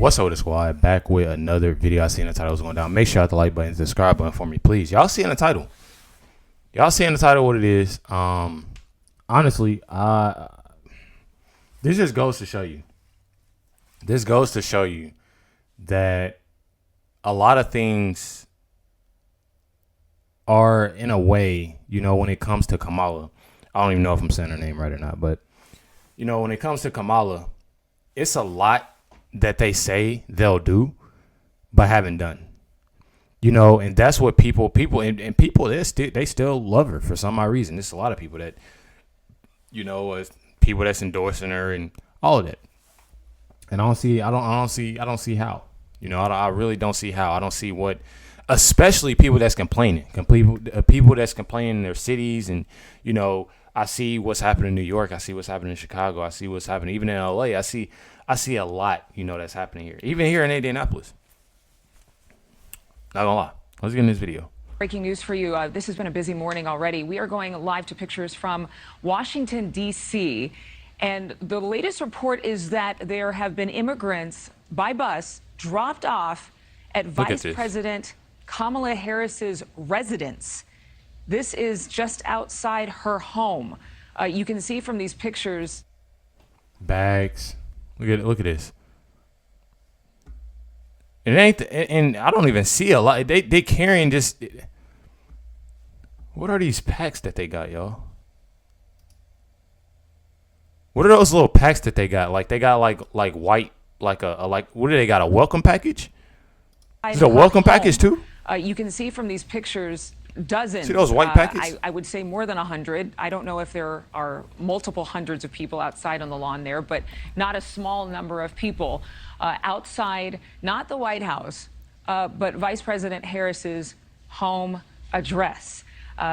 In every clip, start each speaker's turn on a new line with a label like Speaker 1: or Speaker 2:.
Speaker 1: What's up with the squad? Back with another video. I seen the title was going down. Make sure you hit the like button, subscribe button for me, please. Y'all see in the title. Y'all see in the title what it is. Honestly, this just goes to show you. This goes to show you that a lot of things are in a way, you know, when it comes to Kamala. I don't even know if I'm saying her name right or not, but you know, when it comes to Kamala, it's a lot that they say they'll do, but haven't done. You know, and that's what people, they still love her for some odd reason. There's a lot of people that, you know, people that's endorsing her and all of that. And I don't see how. You know, I really don't see how. I don't see what, especially people that's complaining, people that's complaining in their cities. And, you know, I see what's happening in New York. I see what's happening in Chicago. I see what's happening even in LA. I see a lot, you know, that's happening here. Even here in Indianapolis. Not gonna lie. Let's get in this video.
Speaker 2: Breaking news for you. This has been a busy morning already. We are going live to pictures from Washington, D.C. And the latest report is that there have been immigrants by bus dropped off at Vice President Kamala Harris's residence. This is just outside her home. You can see from these pictures.
Speaker 1: Bags. Look at this. It ain't, and I don't even see a lot. They carrying just. What are these packs that they got, y'all? What are those little packs that they got? Like they got like white, like what do they got? A welcome package? Is it a welcome package too?
Speaker 2: You can see from these pictures dozens.
Speaker 1: See those white packets?
Speaker 2: I would say more than 100. I don't know if there are multiple hundreds of people outside on the lawn there, but not a small number of people outside, not the White House, but Vice President Harris's home address.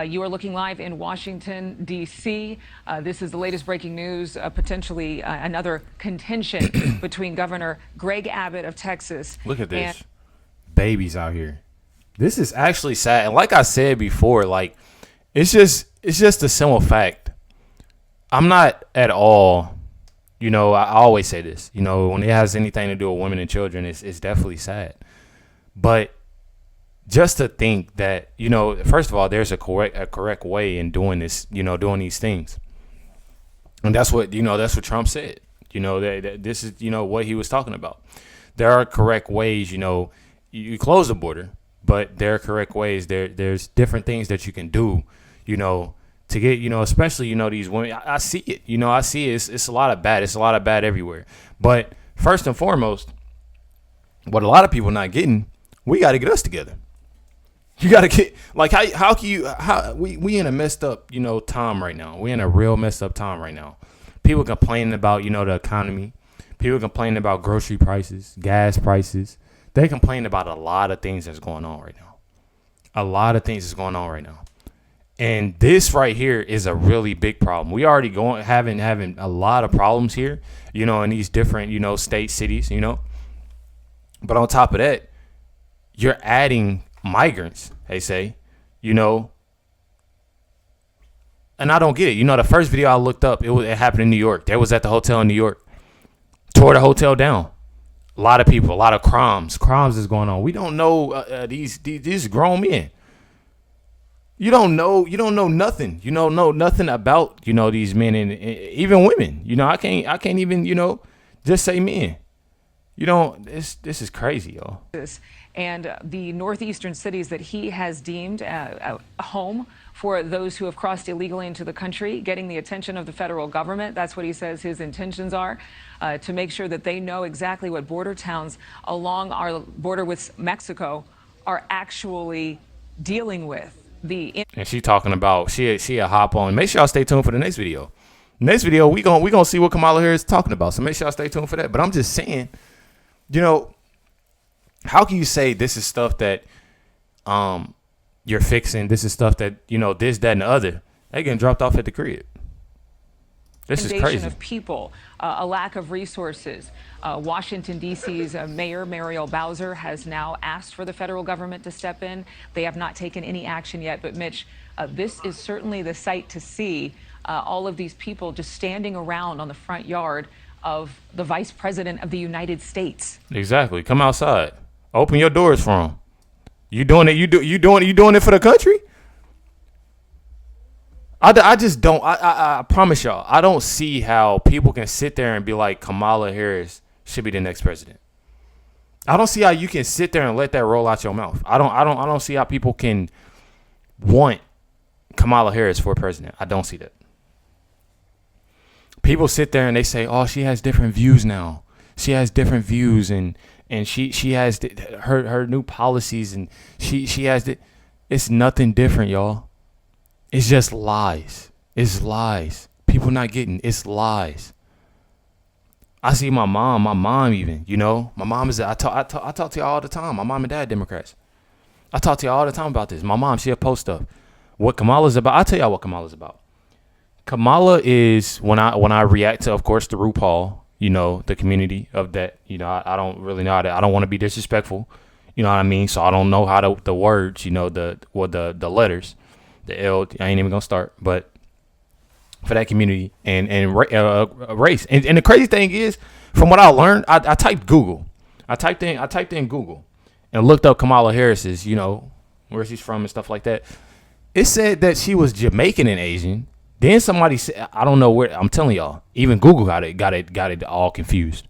Speaker 2: You are looking live in Washington, D.C. This is the latest breaking news, potentially another contention between Governor Greg Abbott of Texas.
Speaker 1: Look at this. Babies out here. This is actually sad. And like I said before, like it's just a simple fact. I'm not at all, you know, I always say this, you know, when it has anything to do with women and children, it's definitely sad. But just to think that, you know, first of all, there's a correct way in doing this, you know, doing these things. And that's what Trump said, you know, that this is, you know, what he was talking about. There are correct ways, you know, you close the border. But there are correct ways. There's different things that you can do, you know, to get, you know, especially, you know, these women. I see it. You know, I see it. It's a lot of bad. It's a lot of bad everywhere. But first and foremost, what a lot of people not getting, we got to get us together. You got to get, like, we in a messed up, you know, time right now. We in a real messed up time right now. People complaining about, you know, the economy. People complaining about grocery prices, gas prices. They complain about a lot of things that's going on right now. A lot of things that's going on right now. And this right here is a really big problem. We already having a lot of problems here, you know, in these different, you know, state cities, you know. But on top of that, you're adding migrants, they say, you know. And I don't get it. You know, the first video I looked up, it happened in New York. They was at the hotel in New York. Tore the hotel down. A lot of people, a lot of crimes is going on. We don't know these grown men. You don't know nothing. You don't know nothing about, you know, these men and even women. You know, I can't even, you know, just say men. You know, this is crazy, y'all.
Speaker 2: And the northeastern cities that he has deemed a home for those who have crossed illegally into the country, getting the attention of the federal government. That's what he says his intentions are, to make sure that they know exactly what border towns along our border with Mexico are actually dealing with.
Speaker 1: And she talking about she a hop on. Make sure y'all stay tuned for the next video. Next video, we gonna see what Kamala Harris is talking about. So make sure y'all stay tuned for that. But I'm just saying, you know, how can you say this is stuff that you're fixing? This is stuff that, you know, this, that, and the other. They getting dropped off at the crib. This is crazy.
Speaker 2: Of people, a lack of resources. Washington, D.C.'s Mayor Muriel Bowser has now asked for the federal government to step in. They have not taken any action yet. But, Mitch, this is certainly the sight to see. All of these people just standing around on the front yard of the Vice President of the United States.
Speaker 1: Exactly. Come outside. Open your doors for them. You doing it? You doing it for the country? I just don't. I promise y'all. I don't see how people can sit there and be like Kamala Harris should be the next president. I don't see how you can sit there and let that roll out your mouth. I don't see how people can want Kamala Harris for president. I don't see that. People sit there and they say, "Oh, she has different views now. She has different views, and she has her new policies, and she has the." It's nothing different, y'all. It's just lies. It's lies. People not getting. It's lies. I see my mom even. You know, my mom is. I talk to y'all all the time. My mom and dad Democrats. I talk to y'all all the time about this. My mom, she'll post stuff. What Kamala's about. I'll tell y'all what Kamala's about. Kamala is when I react to, of course, the RuPaul, you know, the community of that, you know, I don't really know how to, I don't want to be disrespectful, you know what I mean? So I don't know how to, the words, you know, the letters, the L, I ain't even gonna start, but for that community and race. And the crazy thing is, from what I learned, I typed Google. I typed in Google and looked up Kamala Harris's, you know, where she's from and stuff like that. It said that she was Jamaican and Asian. Then somebody said, I don't know where, I'm telling y'all, even Google got it all confused.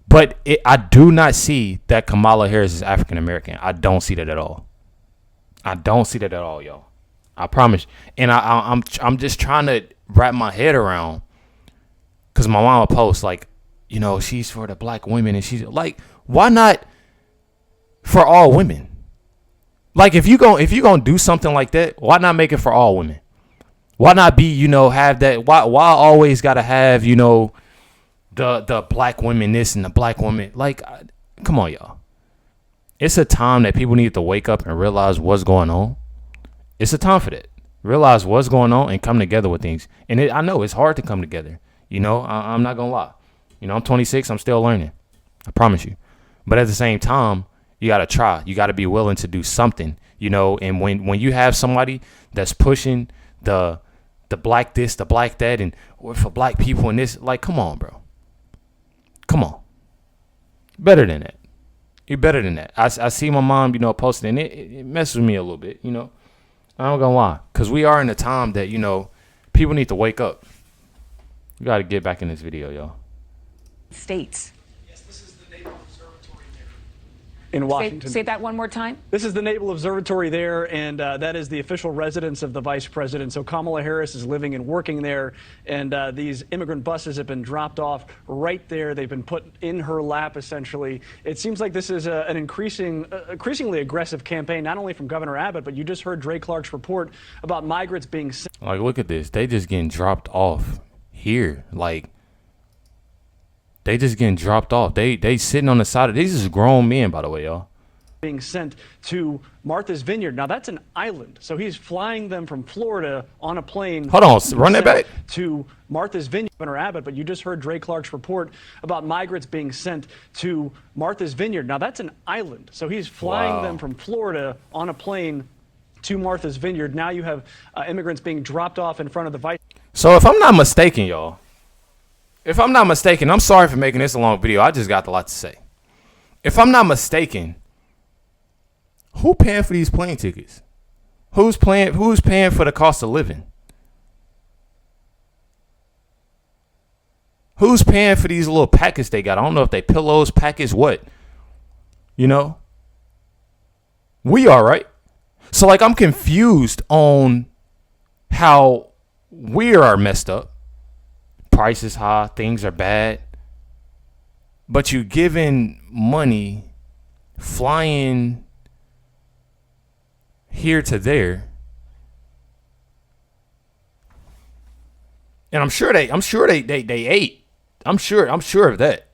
Speaker 1: But I do not see that Kamala Harris is African American. I don't see that at all. I don't see that at all, y'all. I promise. And I'm just trying to wrap my head around, because my mama posts like, you know, she's for the black women, and she's like, why not for all women? Like, if you gonna do something like that, why not make it for all women? Why not be, you know, have that? Why always gotta have, you know, the black women this and the black woman? Like, come on, y'all. It's a time that people need to wake up and realize what's going on. It's a time for that. Realize what's going on and come together with things. And I know it's hard to come together. You know, I'm not gonna lie. You know, I'm 26. I'm still learning. I promise you. But at the same time, you gotta try. You gotta be willing to do something. You know, and when you have somebody that's pushing the black this, the black that, and or for black people and this, like, come on, bro. Come on. Better than that. You're better than that. I see my mom, you know, posting, and it messes with me a little bit, you know. I'm not gonna lie. Because we are in a time that, you know, people need to wake up. You got to get back in this video, y'all.
Speaker 2: States.
Speaker 3: Yes, this is the Naval Observatory there in Washington.
Speaker 2: Say that one more time.
Speaker 3: This is the Naval Observatory there, and that is the official residence of the vice president. So Kamala Harris is living and working there, and these immigrant buses have been dropped off right there. They've been put in her lap, essentially. It seems like this is an increasingly aggressive campaign, not only from Governor Abbott, but you just heard Dre Clark's report about migrants being sent.
Speaker 1: Like, look at this. They just getting dropped off here. Like, they just getting dropped off. They sitting on the side of, these is grown men, by the way, y'all.
Speaker 3: Being sent to Martha's Vineyard. Now, that's an island. So he's flying them from Florida on a plane.
Speaker 1: Hold on, run that back.
Speaker 3: To Martha's Vineyard, Governor Abbott, but you just heard Dre Clark's report about migrants being sent to Martha's Vineyard. Now, that's an island. So he's flying them from Florida on a plane to Martha's Vineyard. Now you have immigrants being dropped off in front of the vice.
Speaker 1: So if I'm not mistaken, y'all, I'm sorry for making this a long video. I just got a lot to say. If I'm not mistaken, who paying for these plane tickets? Who's paying for the cost of living? Who's paying for these little packets they got? I don't know if they pillows, packets, what? You know? We are, right? So, like, I'm confused on how we are messed up. Price is high, things are bad. But you giving money, flying here to there. And I'm sure they ate. I'm sure of that.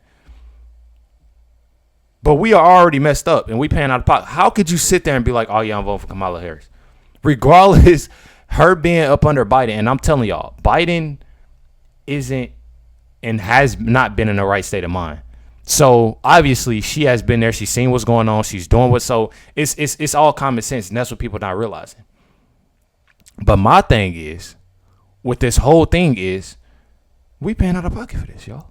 Speaker 1: But we are already messed up and we paying out of pocket. How could you sit there and be like, oh yeah, I'm voting for Kamala Harris? Regardless, her being up under Biden, and I'm telling y'all, Biden isn't and has not been in the right state of mind. So obviously she has been there. She's seen what's going on. She's doing what. So it's all common sense, and that's what people are not realizing. But my thing is, with this whole thing is, We paying out of pocket for this, y'all.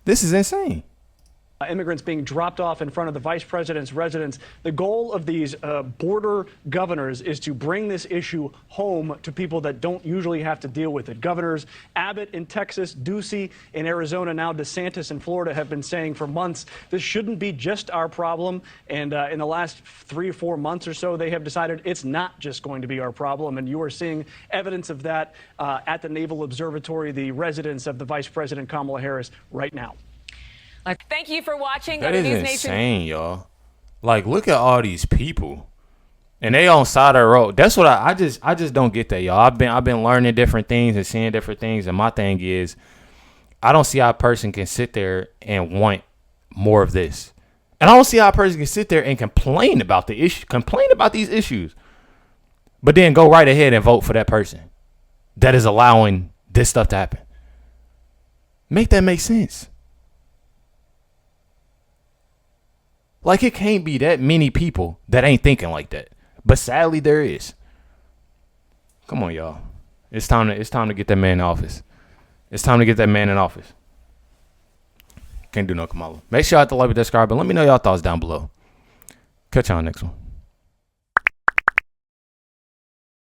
Speaker 1: This is insane.
Speaker 3: Immigrants being dropped off in front of the vice president's residence. The goal of these border governors is to bring this issue home to people that don't usually have to deal with it. Governors Abbott in Texas, Ducey in Arizona, now DeSantis in Florida have been saying for months this shouldn't be just our problem. And in the last 3 or 4 months or so, they have decided it's not just going to be our problem. And you are seeing evidence of that at the Naval Observatory, the residence of the Vice President Kamala Harris right now.
Speaker 2: Thank you for watching.
Speaker 1: That is insane, y'all. Like, look at all these people, and they on side of the road. That's what I just don't get that, y'all. I've been learning different things and seeing different things, and my thing is, I don't see how a person can sit there and want more of this, and I don't see how a person can sit there and complain about the issue, complain about these issues, but then go right ahead and vote for that person that is allowing this stuff to happen. Make that make sense. Like, it can't be that many people that ain't thinking like that. But sadly, there is. Come on, y'all. It's time to get that man in office. It's time to get that man in office. Can't do no Kamala. Make sure y'all hit the like and subscribe, and let me know y'all thoughts down below. Catch y'all next one.